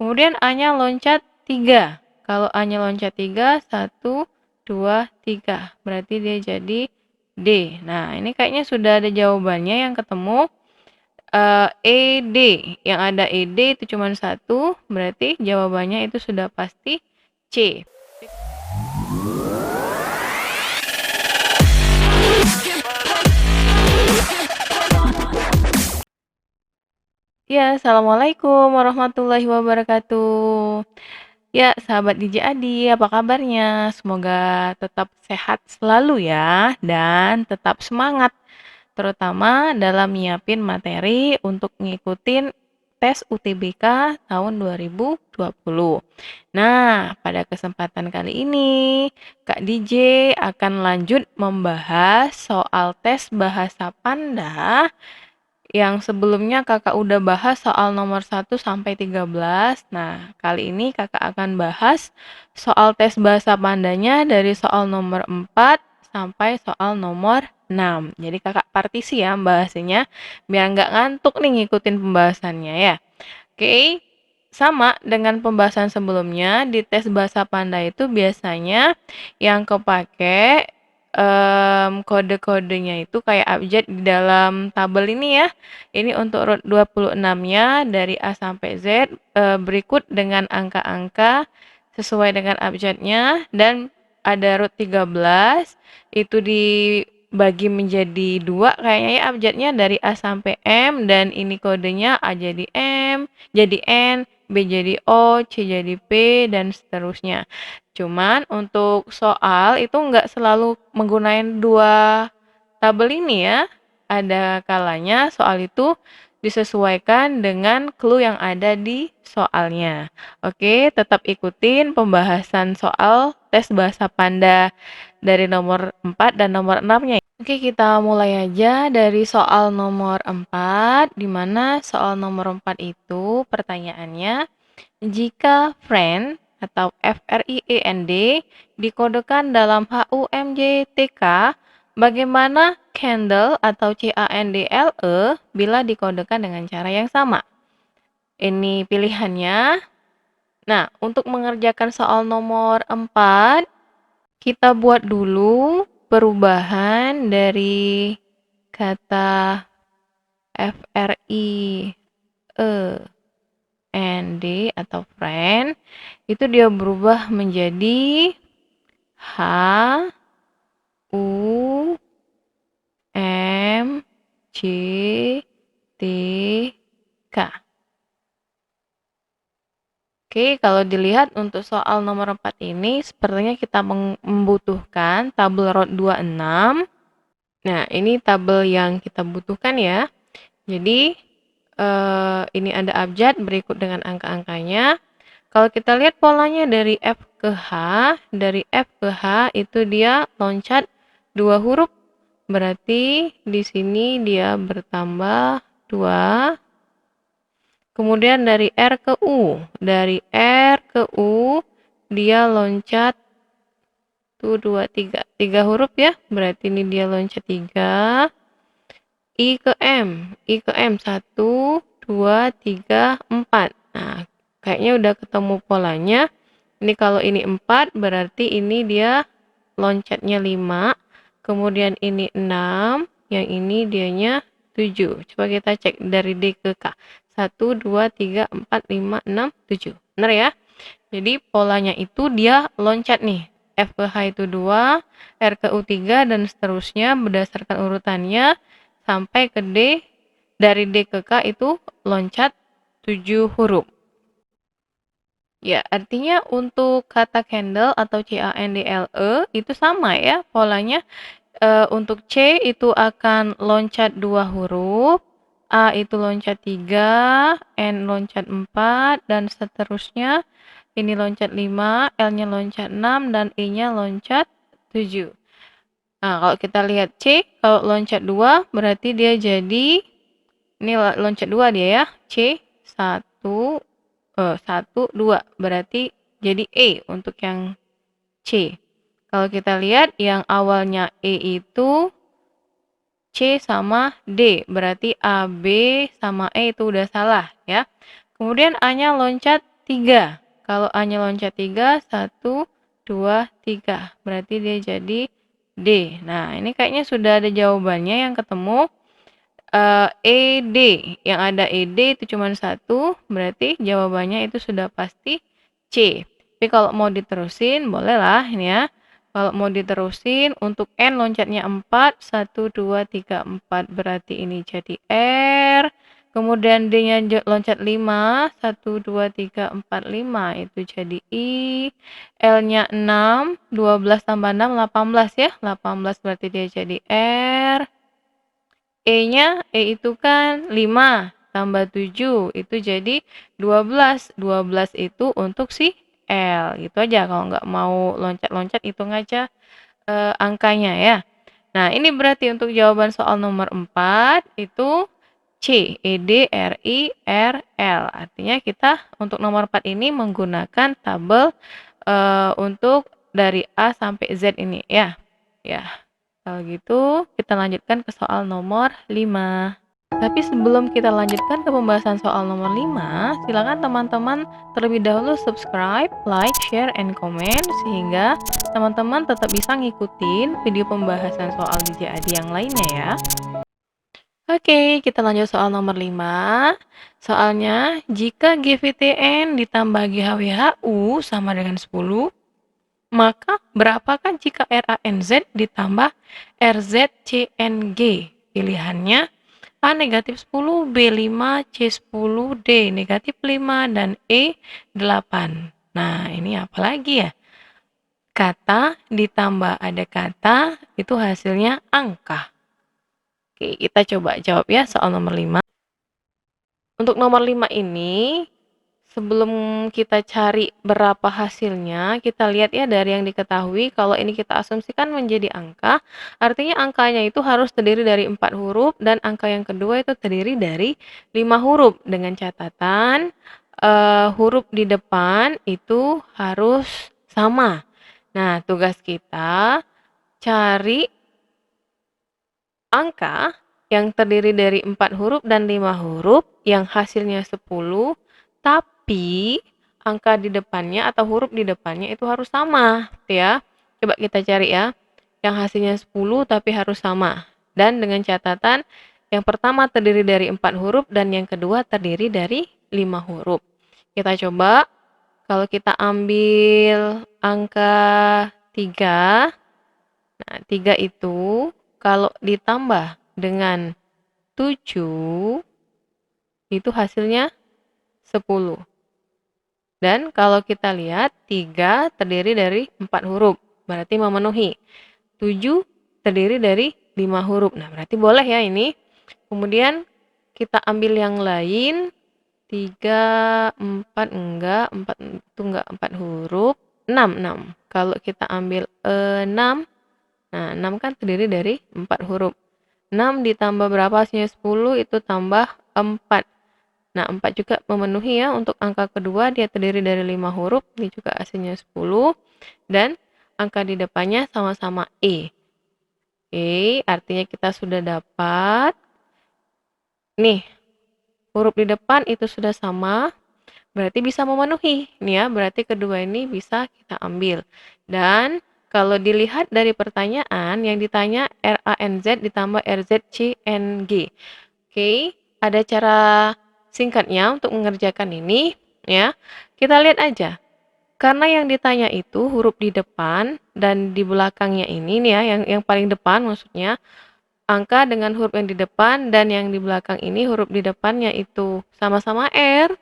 Kemudian A-nya loncat 3. Kalau A-nya loncat 3, 1, 2, 3. Berarti dia jadi D. Nah, ini kayaknya sudah ada jawabannya yang ketemu. ED. Yang ada ED itu cuma 1. Berarti jawabannya itu sudah pasti C. Ya, Assalamualaikum warahmatullahi wabarakatuh. Ya, sahabat DJ Adi, apa kabarnya? Semoga tetap sehat selalu ya, dan tetap semangat. Terutama dalam nyiapin materi untuk ngikutin tes UTBK tahun 2020. Nah, pada kesempatan kali ini, Kak DJ akan lanjut membahas soal tes bahasa Panda yang sebelumnya kakak udah bahas soal nomor 1 sampai 13. Nah, kali ini kakak akan bahas soal tes bahasa Pandanya dari soal nomor 4 sampai soal nomor 6. Jadi kakak partisi ya bahasanya, biar nggak ngantuk nih ngikutin pembahasannya ya. Oke, sama dengan pembahasan sebelumnya, di tes bahasa Panda itu biasanya yang kepake kode-kodenya itu kayak abjad di dalam tabel ini ya. Ini untuk root 26-nya dari A sampai Z, berikut dengan angka-angka sesuai dengan abjadnya, dan ada root 13 itu dibagi menjadi 2 kayaknya ya abjadnya dari A sampai M, dan ini kodenya A jadi M, jadi N, B jadi O, C jadi P, dan seterusnya. Cuman untuk soal itu nggak selalu menggunakan 2 tabel ini ya. Ada kalanya soal itu disesuaikan dengan clue yang ada di soalnya. Oke, tetap ikutin pembahasan soal tes bahasa Panda dari nomor 4 dan nomor 6-nya. Oke, kita mulai aja dari soal nomor 4, di mana soal nomor 4 itu pertanyaannya, jika friend atau FRIEND dikodekan dalam HUMJTK, bagaimana candle atau CANDLE bila dikodekan dengan cara yang sama? Ini pilihannya. Nah, untuk mengerjakan soal nomor 4, kita buat dulu perubahan dari kata FRIEND atau friend, itu dia berubah menjadi H U M J T K. Oke, kalau dilihat untuk soal nomor 4 ini sepertinya kita membutuhkan tabel root 26. Nah, ini tabel yang kita butuhkan ya. Jadi ini ada abjad berikut dengan angka-angkanya. Kalau kita lihat polanya dari F ke H, dari F ke H itu dia loncat 2 huruf. Berarti di sini dia bertambah 2. Kemudian dari R ke U, dari R ke U dia loncat 2, 3 huruf ya. Berarti ini dia loncat 3. I ke M, 1, 2, 3, 4. Nah, kayaknya udah ketemu polanya. Ini kalau ini 4 berarti ini dia loncatnya 5. Kemudian ini 6, yang ini dianya 7. Coba kita cek dari D ke K. 1, 2, 3, 4, 5, 6, 7. Benar ya? Jadi polanya itu dia loncat nih. F ke H itu 2, R ke U 3, dan seterusnya berdasarkan urutannya sampai ke D. Dari D ke K itu loncat 7 huruf. Ya, artinya untuk kata candle atau CANDLE itu sama ya polanya. Untuk C itu akan loncat 2 huruf, A itu loncat 3, N loncat 4, dan seterusnya. Ini loncat 5, L-nya loncat 6, dan E-nya loncat 7. Nah, kalau kita lihat C, kalau loncat 2 berarti dia jadi, ini loncat 2 dia ya, C, 1, 2, berarti jadi E untuk yang C. Kalau kita lihat yang awalnya E itu C sama D, berarti A, B, sama E itu udah salah ya. Kemudian A-nya loncat 3. Kalau A-nya loncat 3, 1, 2, 3. Berarti dia jadi D. Nah, ini kayaknya sudah ada jawabannya yang ketemu. ED. Yang ada ED itu cuma 1, berarti jawabannya itu sudah pasti C. Tapi kalau mau diterusin, bolehlah ini ya. Kalau mau diterusin, untuk N loncatnya 4, 1, 2, 3, 4. Berarti ini jadi R. Kemudian D-nya loncat 5, 1, 2, 3, 4, 5. Itu jadi I. L-nya 6, 12 tambah 6, 18 ya. 18 berarti dia jadi R. E-nya, E itu kan 5 tambah 7, itu jadi 12. 12 itu untuk si L. Gitu aja, kalau nggak mau loncat-loncat, hitung aja angkanya ya. Nah, ini berarti untuk jawaban soal nomor 4 itu C, E, D, R, I, R, L. Artinya kita untuk nomor 4 ini menggunakan tabel untuk dari A sampai Z ini ya. Ya. Kalau gitu, kita lanjutkan ke soal nomor 5. Tapi sebelum kita lanjutkan ke pembahasan soal nomor 5, silakan teman-teman terlebih dahulu subscribe, like, share, and comment sehingga teman-teman tetap bisa ngikutin video pembahasan soal DJAD yang lainnya ya. Oke, kita lanjut soal nomor 5. Soalnya, jika GVTN ditambah GHWHU sama dengan 10, maka berapakah jika RANZ ditambah RZCNG? Pilihannya A negatif 10, B 5, C 10, D negatif 5, dan E 8. Nah, ini apa lagi ya? Kata ditambah ada kata, itu hasilnya angka. Oke, kita coba jawab ya soal nomor 5. Untuk nomor 5 ini, sebelum kita cari berapa hasilnya, kita lihat ya dari yang diketahui, kalau ini kita asumsikan menjadi angka, artinya angkanya itu harus terdiri dari 4 huruf, dan angka yang kedua itu terdiri dari 5 huruf, dengan catatan huruf di depan itu harus sama. Nah, tugas kita cari angka yang terdiri dari 4 huruf dan 5 huruf yang hasilnya 10, tapi angka di depannya atau huruf di depannya itu harus sama, ya. Coba kita cari ya. Yang hasilnya 10 tapi harus sama. Dan dengan catatan yang pertama terdiri dari 4 huruf dan yang kedua terdiri dari 5 huruf. Kita coba kalau kita ambil angka 3. Nah, 3 itu kalau ditambah dengan 7 itu hasilnya 10. Dan kalau kita lihat 3 terdiri dari 4 huruf, berarti memenuhi. 7 terdiri dari 5 huruf. Nah, berarti boleh ya ini. Kemudian kita ambil yang lain. 3, 4 enggak, 4 itu enggak 4 huruf. 6. Kalau kita ambil 6, nah 6 kan terdiri dari 4 huruf. 6 ditambah berapa hasilnya 10 itu tambah 4. Nah, 4 juga memenuhi ya. Untuk angka kedua dia terdiri dari 5 huruf, ini juga hasilnya 10. Dan angka di depannya sama-sama E. Oke, artinya kita sudah dapat. Nih, huruf di depan itu sudah sama, berarti bisa memenuhi. Nih ya, berarti kedua ini bisa kita ambil. Dan kalau dilihat dari pertanyaan, yang ditanya RANZ ditambah RZCNG. Oke, ada cara singkatnya untuk mengerjakan ini ya. Kita lihat aja. Karena yang ditanya itu huruf di depan dan di belakangnya ini nih ya, yang paling depan maksudnya angka dengan huruf yang di depan dan yang di belakang ini huruf di depannya itu sama-sama R,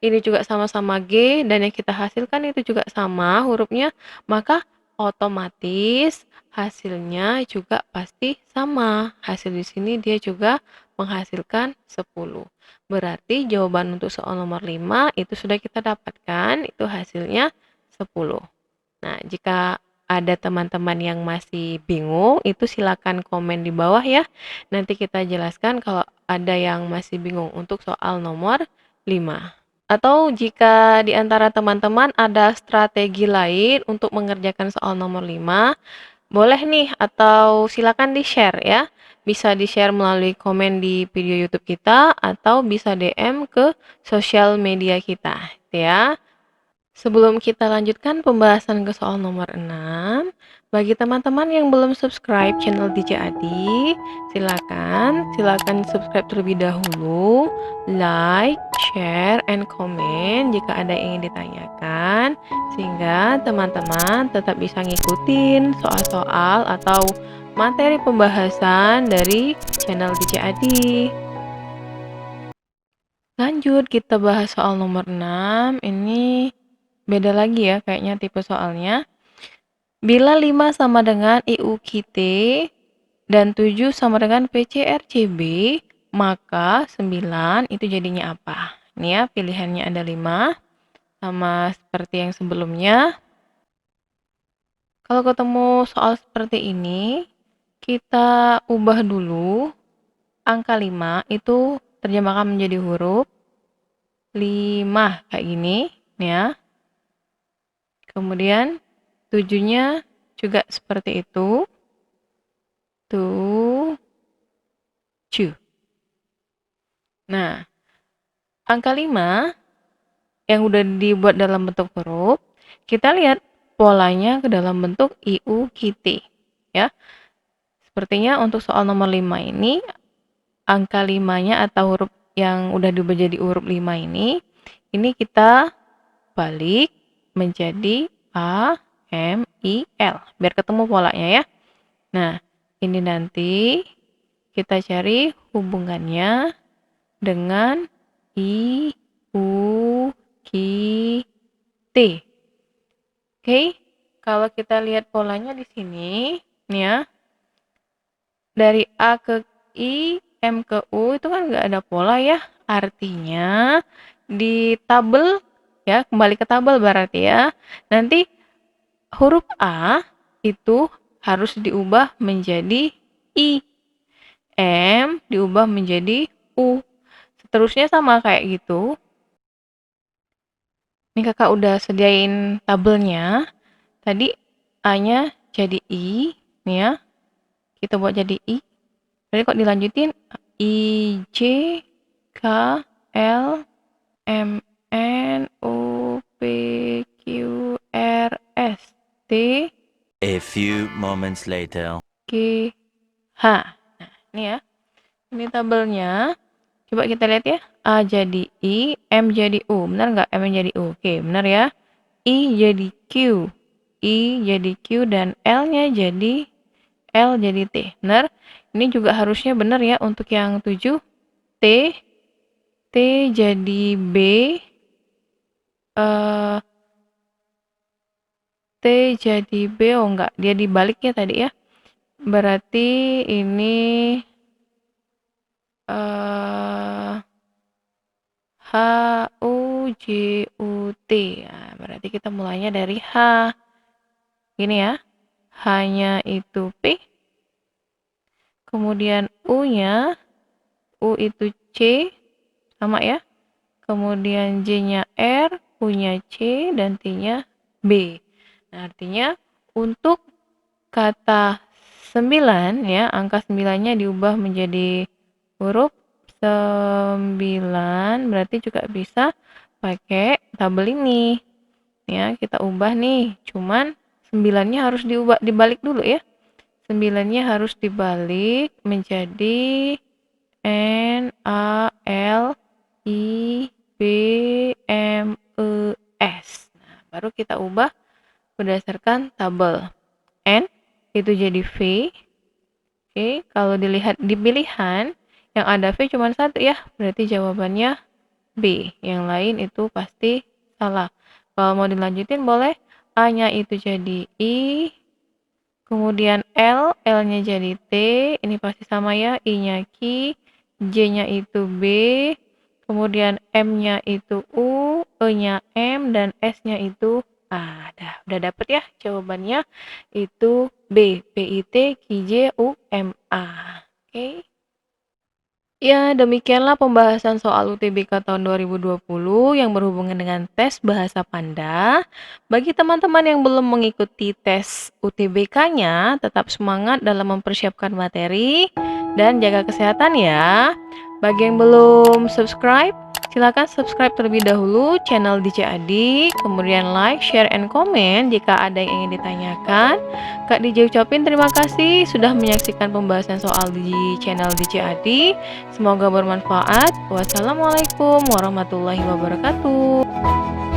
ini juga sama-sama G, dan yang kita hasilkan itu juga sama hurufnya, maka otomatis hasilnya juga pasti sama. Hasil di sini dia juga menghasilkan 10. Berarti jawaban untuk soal nomor 5 itu sudah kita dapatkan, itu hasilnya 10. Nah, jika ada teman-teman yang masih bingung, itu silakan komen di bawah ya. Nanti kita jelaskan kalau ada yang masih bingung untuk soal nomor 5. Atau jika di antara teman-teman ada strategi lain untuk mengerjakan soal nomor 5, boleh nih atau silakan di-share ya. Bisa di-share melalui komen di video YouTube kita atau bisa DM ke sosial media kita ya. Sebelum kita lanjutkan pembahasan ke soal nomor 6, bagi teman-teman yang belum subscribe channel DJ Adi, silakan subscribe terlebih dahulu, like, share, and comment jika ada yang ingin ditanyakan, sehingga teman-teman tetap bisa ngikutin soal-soal atau materi pembahasan dari channel DJ Adi. Lanjut, kita bahas soal nomor 6. Ini beda lagi ya kayaknya tipe soalnya. Bila 5 sama dengan IUKT dan 7 sama dengan PCRCB, maka 9 itu jadinya apa? Ini ya, pilihannya ada 5, sama seperti yang sebelumnya. Kalau ketemu soal seperti ini, kita ubah dulu angka 5 itu terjemahkan menjadi huruf 5 kayak gini, ya. Kemudian 7-nya juga seperti itu. 7. Nah, angka 5 yang udah dibuat dalam bentuk huruf, kita lihat polanya ke dalam bentuk IUKT, ya. Sepertinya untuk soal nomor 5 ini, angka 5-nya atau huruf yang udah diubah jadi huruf 5 ini kita balik menjadi A, M, I, L. Biar ketemu polanya ya. Nah, ini nanti kita cari hubungannya dengan I, U, K, T. Oke, kalau kita lihat polanya di sini, nih ya. Dari A ke I, M ke U itu kan nggak ada pola ya. Artinya di tabel ya, kembali ke tabel berarti ya. Nanti huruf A itu harus diubah menjadi I. M diubah menjadi U. Seterusnya sama kayak gitu. Ini kakak udah sediain tabelnya. Tadi A-nya jadi I. Nih ya. Kita buat jadi I. Jadi kok dilanjutin I, J, K, L, M, N, O, P, Q, R, S, T, A few moments later. G, H. Nah, ini ya. Ini tabelnya. Coba kita lihat ya. A jadi I, M jadi U. Benar nggak? M jadi U. Oke, benar ya. I jadi Q. I jadi Q dan L-nya jadi L jadi T. Benar? Ini juga harusnya benar ya untuk yang 7. T. T jadi B. T jadi B. Oh enggak. Dia dibaliknya tadi ya. Berarti ini H, U, J, U, T. Nah, berarti kita mulainya dari H. Gini ya. H-nya itu P. Kemudian U-nya. U itu C. Sama ya. Kemudian J-nya R. U-nya C. Dan T-nya B. Nah, artinya untuk kata 9 ya. Angka 9-nya diubah menjadi huruf 9, berarti juga bisa pakai tabel ini. Ya, kita ubah nih. Cuman 9-nya harus dibalik dulu ya. 9-nya harus dibalik menjadi N, A, L, I, B, M, E, S. Nah, baru kita ubah berdasarkan tabel. N itu jadi V. Oke, kalau dilihat di pilihan, yang ada V cuma satu ya, berarti jawabannya B. Yang lain itu pasti salah. Kalau mau dilanjutin boleh. A-nya itu jadi I, kemudian L, L-nya jadi T, ini pasti sama ya, I-nya Q, J-nya itu B, kemudian M-nya itu U, E-nya M, dan S-nya itu A. Udah dapet ya jawabannya, itu B, PITQJUMA. Oke. Ya, demikianlah pembahasan soal UTBK tahun 2020 yang berhubungan dengan tes bahasa Panda. Bagi teman-teman yang belum mengikuti tes UTBK-nya, tetap semangat dalam mempersiapkan materi dan jaga kesehatan ya. Bagi yang belum subscribe, Silakan subscribe terlebih dahulu channel DJ Adi, kemudian like, share, and comment jika ada yang ingin ditanyakan. Kak DJ ucapin terima kasih sudah menyaksikan pembahasan soal di channel DJ Adi. Semoga bermanfaat. Wassalamualaikum warahmatullahi wabarakatuh.